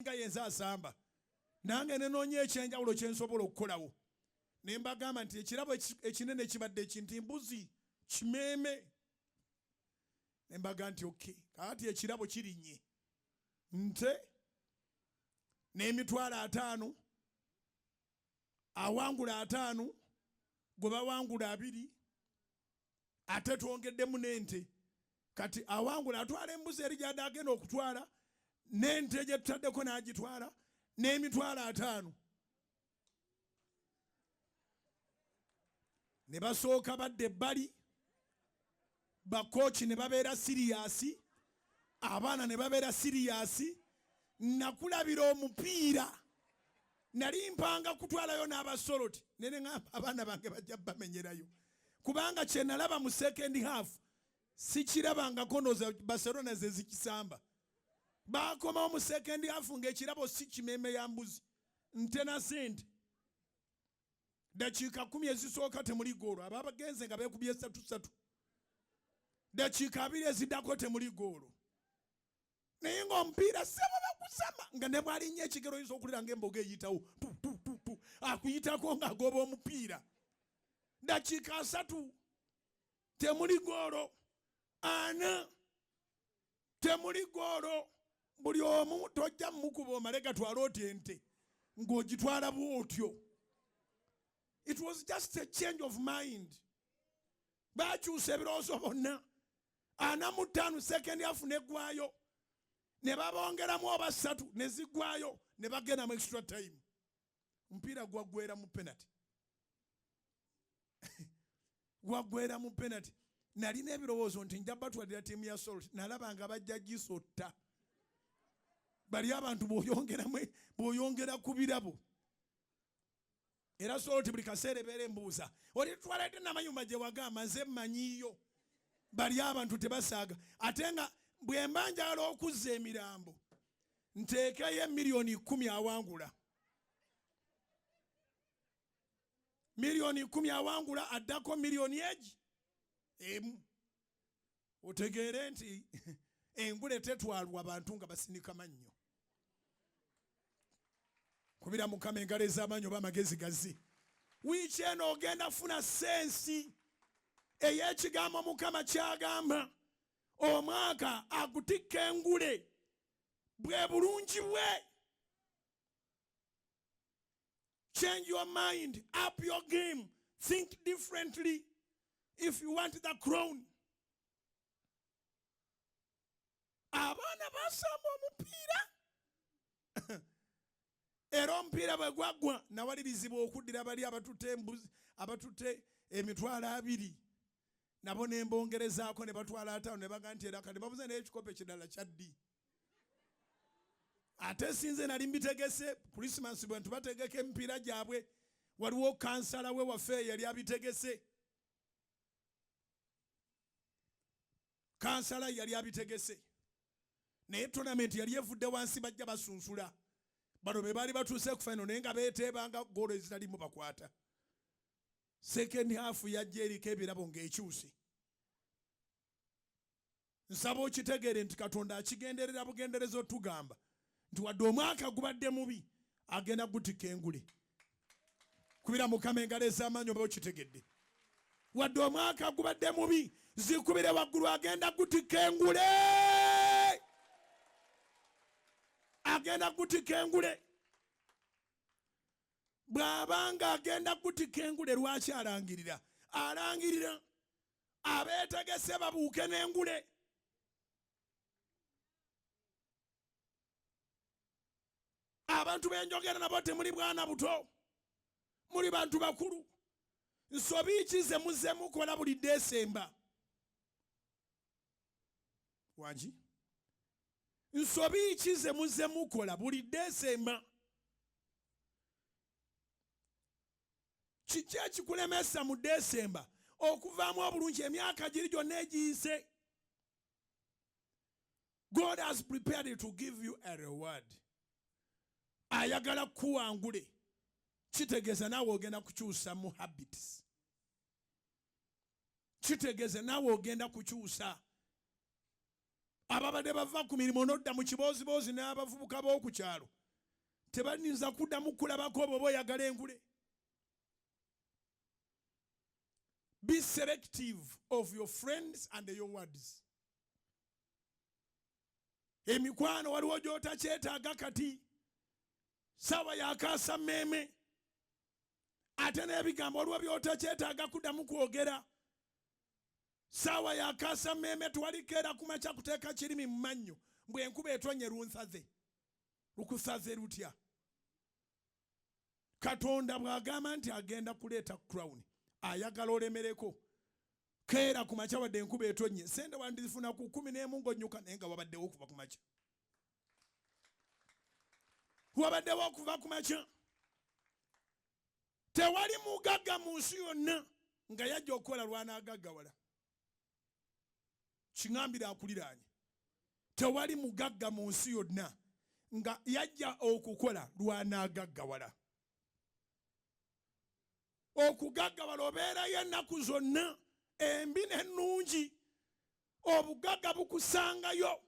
nga yenza asamba nange nenoonya ekyenjawulo kye nsobola okukolawo ne mbagamba nti ekirabo ekinene kibadde kinti mbuzi kimeeme ne mbaga nti okay kaati ekirabo kirinnye nte n'emitwalo 5 awangula 5 gwe bawangula 2 ate twongeddemu n'ente kati awangula atwala embuzi eri gy'adde agenda okutwala n'ente gye tutaddeko n'agitwala n'emitwalo 5 ne basooka badde ebbali bakooki ne babeera siriyasi abaana ne babeera siriyasi nakulabira omupiira nali mpanga kutwalayo n'abasoloti nene ngamba abaana bange bajja bamenyerayo kubanga kye nalaba mu second half sikirabangako noza Barcelona ze zikisamba bakomawo mu second half ng'ekirabo si kimeeme ya mbuzi nte na sente dakiika 10 ezisooka temuli goolo aba bagenze nga beekubye 3-3 dakiika 2 eziddako temuli goolo naye ng'omupiira sebo bagusama nga ne bwalinnyo ekigero oyinza okulira ng'emboga eyitawo akuyitako ng'agoba omupiira dakiika 3 temuli goolo 4 temuli goolo buli omu tojja mukuba omale gatwala oti ente ng'ogitwala bw'otyo. It was just a change of mind. Bakyusa ebirowoozo bonna 45 second half neggwayo ne babongeramu oba 3 ne ziggwayo ne bagenda mu extra time omupiira gwaggweera mu penalty gwaggweera mu penalty nalina ebirowoozo nti nja batwalira ttiimu ya Salt nalaba nga bajja gisotta bali abantu bw'oyongera ku birabo era Salt buli kaseera ebeera embuuza olitwalidde Namayumba gye wagamba nze mmanyiyo bali abantu tebasaaga ate nga bwe mba njagala okuzza emirambo nteekeyo miliyoni 10 awangula miliyoni 10 awangula addako miliyoni emu otegeere nti engule tetwalwa abantu nga basinika mannyo kubira Mukama engalo ez'amaanyi oba amagezi gazi wiiki eno ogenda funa sensi ey'ekigambo Mukama kyagamba omwaka agutikka engule bwe bulungi bwe. Change your mind, up your game, think differently if you want the crown. Abaana basamba omupiira era omupiira bwe gwaggwa nawalirizibwa okuddira bali abatutte emitwalo 2 nabo ne mbongerezaako ne batwala 5 ne baga nti era kati babuze n'ekikopo ekirala kya ddi ate sinze nali mbitegese Christmas bwe tubategeka emipiira gyabwe waliwo kansala we waffe yali abitegese kansala yali abitegese naye tournament yali evudde wansi bajja basunsula bano be baali batuuse ku final naye nga beeteebanga goolo ezitalimu bakwata second half yajja eriko ebirabo ng'ekyuse nsaba okitegeere nti Katonda akigenderera bugenderezo tugamba nti wadde omwaka gubadde mubi agenda gutika engule kubira Mukama engalo ez'amaanyi oba okitegedde wadde omwaka gubadde mubi zikubire waggulu agenda gutika engule agenda gutika engule bw'abanga agenda gutika engule lwaki alangirira abeetegese babuuke n'engule abantu benjogera nabo temuli bwana buto muli bantu bakulu nsobi ki ze muzze mukola buli Desemba wangi nsobi ki ze muzze mukola buli Desemba kiki ekikulemesa mu Desemba okuvaamu obulungi emyaka giri gyonna egiyise. God has prepared to give you a reward. Ayagala kuwangule kitegeeza naawe ogenda kukyusa mu habits kitegeeza naawe ogenda kukyusa ababadde bava ku mirimu n'odda mu kiboozibozi n'abavubuka b'oku kyalo tebalinza kuddamu kulabako bw'oba oyagala engule. Be selective of your friends and your words. Emikwano waliwo gy'otakyetaaga kati sawa yakaasa mmeeme ate n'ebigambo waliwo by'otakyetaaga kuddamu kwogera sawa yakaasa mmeeme twalikeera kumakya kuteeka kirimi mu mannyo mbwe enkuba etonye lunsaze lukusaze lutya. Katonda bw'agamba nti agenda kuleeta crown ayagala olemereko keera ku makya wadde enkuba etonye sente wandizifuna ku 11 ng'onnyuka naye nga wabaddewo okuva ku makya. Wabaddewo okuva ku makya. Tewali mugagga mu nsi yonna nga yajja okukola lw'anaagaggawala. Kiŋambira akuliraanye. Tewali mugagga mu nsi yonna nga yajja okukola lw'anaagaggawala. Okugaggawala obeerayo ennaku zonna embi n'ennungi obugagga bukusangayo.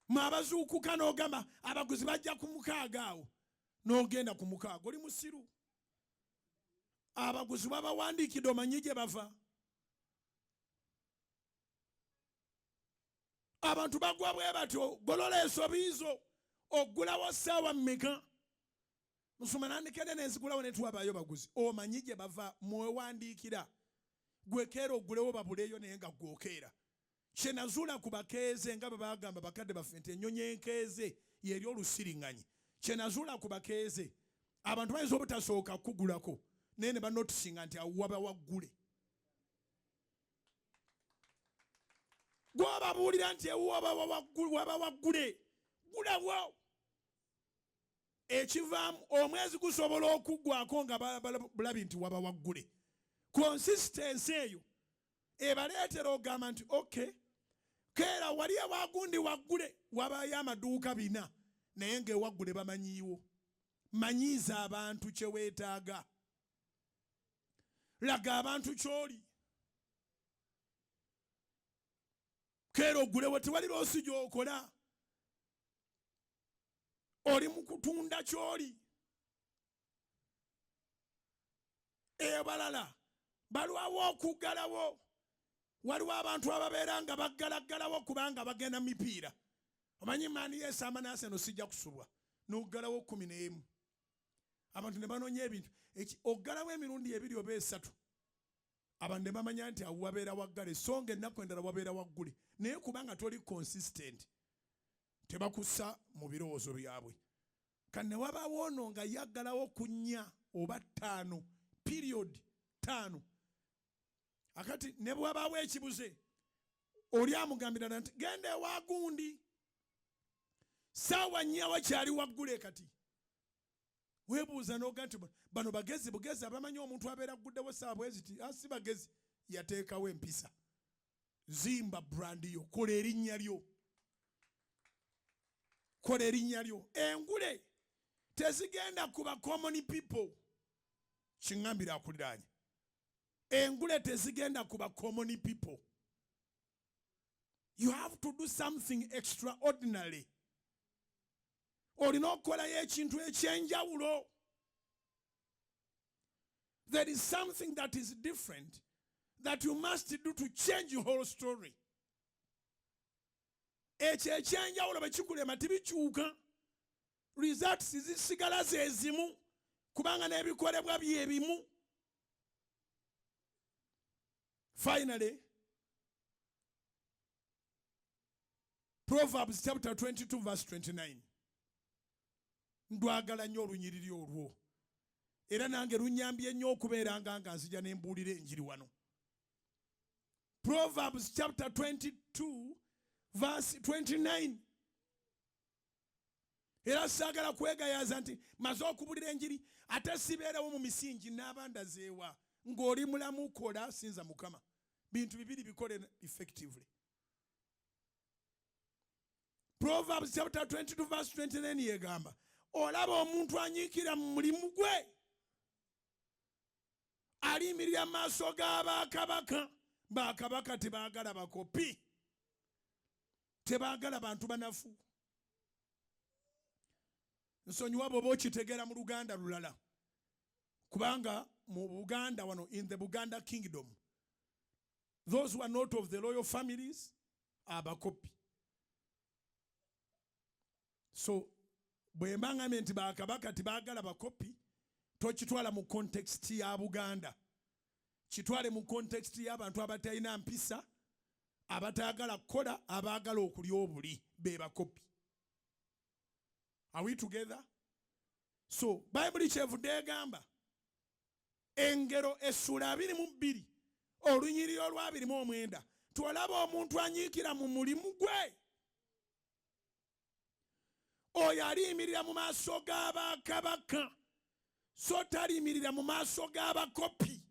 Mwabazuukuka n'ogamba abaguzi bajja ku 6 awo n'ogenda ku 6 oli musiru. Abaguzi babawandiikidde omanyi gye bava. Abantu bagwa bwe batyo golola ensobi oggulawo ssaawa mmeka. Musoma nandikede nenzigulawo ne tuwabaayo baguzi omanyi gye bava mwewandiikira gwe keera oggulewo babuleeyo naye nga gwokeera. Kye nazuula ku bakeeze nga bwe bagamba bakadde baffe nti ennyonyi enkeeze yeri olusiriŋŋanyi. Kye nazuula ku bakeeze abantu bayinza obutasooka kugulako naye ne banotisinga nti awaba waggule. Gwobabuulira nti waba waggule gulawo. Ekivaamu omwezi gusobola okuggwako nga balabi nti waba waggule. Consistency eyo ebaleetera ogamba nti okay keera wali ewagundi waggule wabayo amaduuka 4 naye ng'ewaggule bamanyiiwo. Manyiiza abantu kye weetaaga. Laga abantu ky'oli. Keera oggulewo tewali loosi gy'okola. Oli mu kutunda ky'oli. Ebalala balwawo okuggalawo. Waliwo abantu ababeera nga baggalaggalawo kubanga bagenda mipiira. Omanyi maani Yesu Amanase eno sijja kusubwa n'oggalawo 11. Abantu ne banoonya ebintu oggalawo emirundi 2 oba 3. Abantu ne bamanya nti awo wabeera waggale so nga ennaku endala wabeera waggule naye kubanga toli consistent tebakussa mu birowoozo byabwe. Kane wabaawo ono nga yaggalawo ku 4 oba 5 period 5. Akati ne bwabaawo ekibuze oli amugambira nti genda ewagundi saawa 4 wakyali waggule kati. Weebuuza n'oga nti bano bagezi bugezi abamanyi omuntu abeera agguddewo saawa bweziti si bagezi yateekawo empisa. Zimba brand yo kola erinnya lyo. Kola erinnya lyo. Engule tezigenda kuba common people. Kiŋŋambira akuliraanye. Engule tezigenda kuba common people. You have to do something extraordinary. Olina okukolayo ekintu ekyenjawulo. There is something that is different that you must do to change your whole story. Ekyo ekyenjawulo bwe kikulema tibikyuka. Results zisigala ze zimu kubanga n'ebikolebwa bye bimu. Finally, Proverbs chapter 22 verse 29. Ndwagala nnyo olunyiriri olwo. Era nange lunyambye nnyo okubeera nga nzija ne mbuulira enjiri wano. Proverbs chapter 22 verse 29. Era saagala kwegayaza nti maze okubuulira enjiri ate sibeerawo mu misingi n'abandazeewa ng'oli mulamu kola sinza Mukama. Bintu bibiri bikole effectively. Proverbs chapter 22 verse 29 yegamba olaba omuntu anyiikira mu mulimu gwe aliyimirira mu maaso g'abakabaka bakabaka tebaagala bakopi, tebaagala bantu banafu. Nsonyiwa bw'oba okitegeera mu Luganda lulala, kubanga mu Buganda wano, in the Buganda kingdom, those who are not of the royal families abakopi. So bwe mba ngambye nti bakabaka tebaagala bakopi, tokitwala mu context ya Buganda, kitwale mu context y'abantu abatalina mpisa, abatayagala kukola, abaagala okulya obuli, be bakopi. Are we together? So Bible kyevudde egamba engero essula 22 olunyiriri olwa 29, twalaba omuntu anyiikira mu mulimu gwe, oyo aliyimirira mu maaso g'abakabaka, so taliyimirira mu maaso g'abakopi.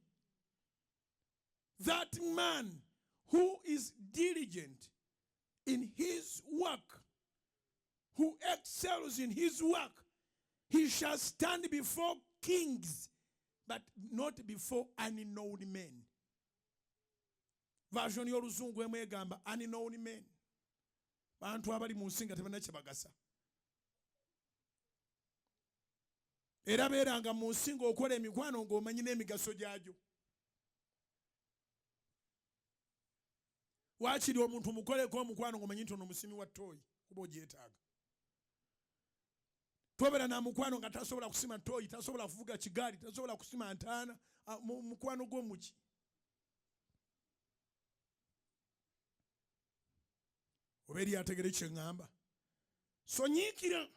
That man who is diligent in his work, who excels in his work, he shall stand before kings, but not before unknown men. Version y'Oluzungu emu egamba unknown men. Bantu abali mu nsi nga tebalina kye bagasa. Era beeranga mu nsi ng'okola emikwano ng'omanyi n'emigaso gyagyo. Waakiri omuntu mukoleko omukwano ng'omanyi nti ono musimi wa ttooyi, kuba ogyetaaga. Tobeera na mukwano nga tasobola kusima ttooyi, tasobola kuvuga kigaali, tasobola kusima ntaana, mukwano gw'omuki. Oba eri ategere kye ŋŋamba. So nyiikira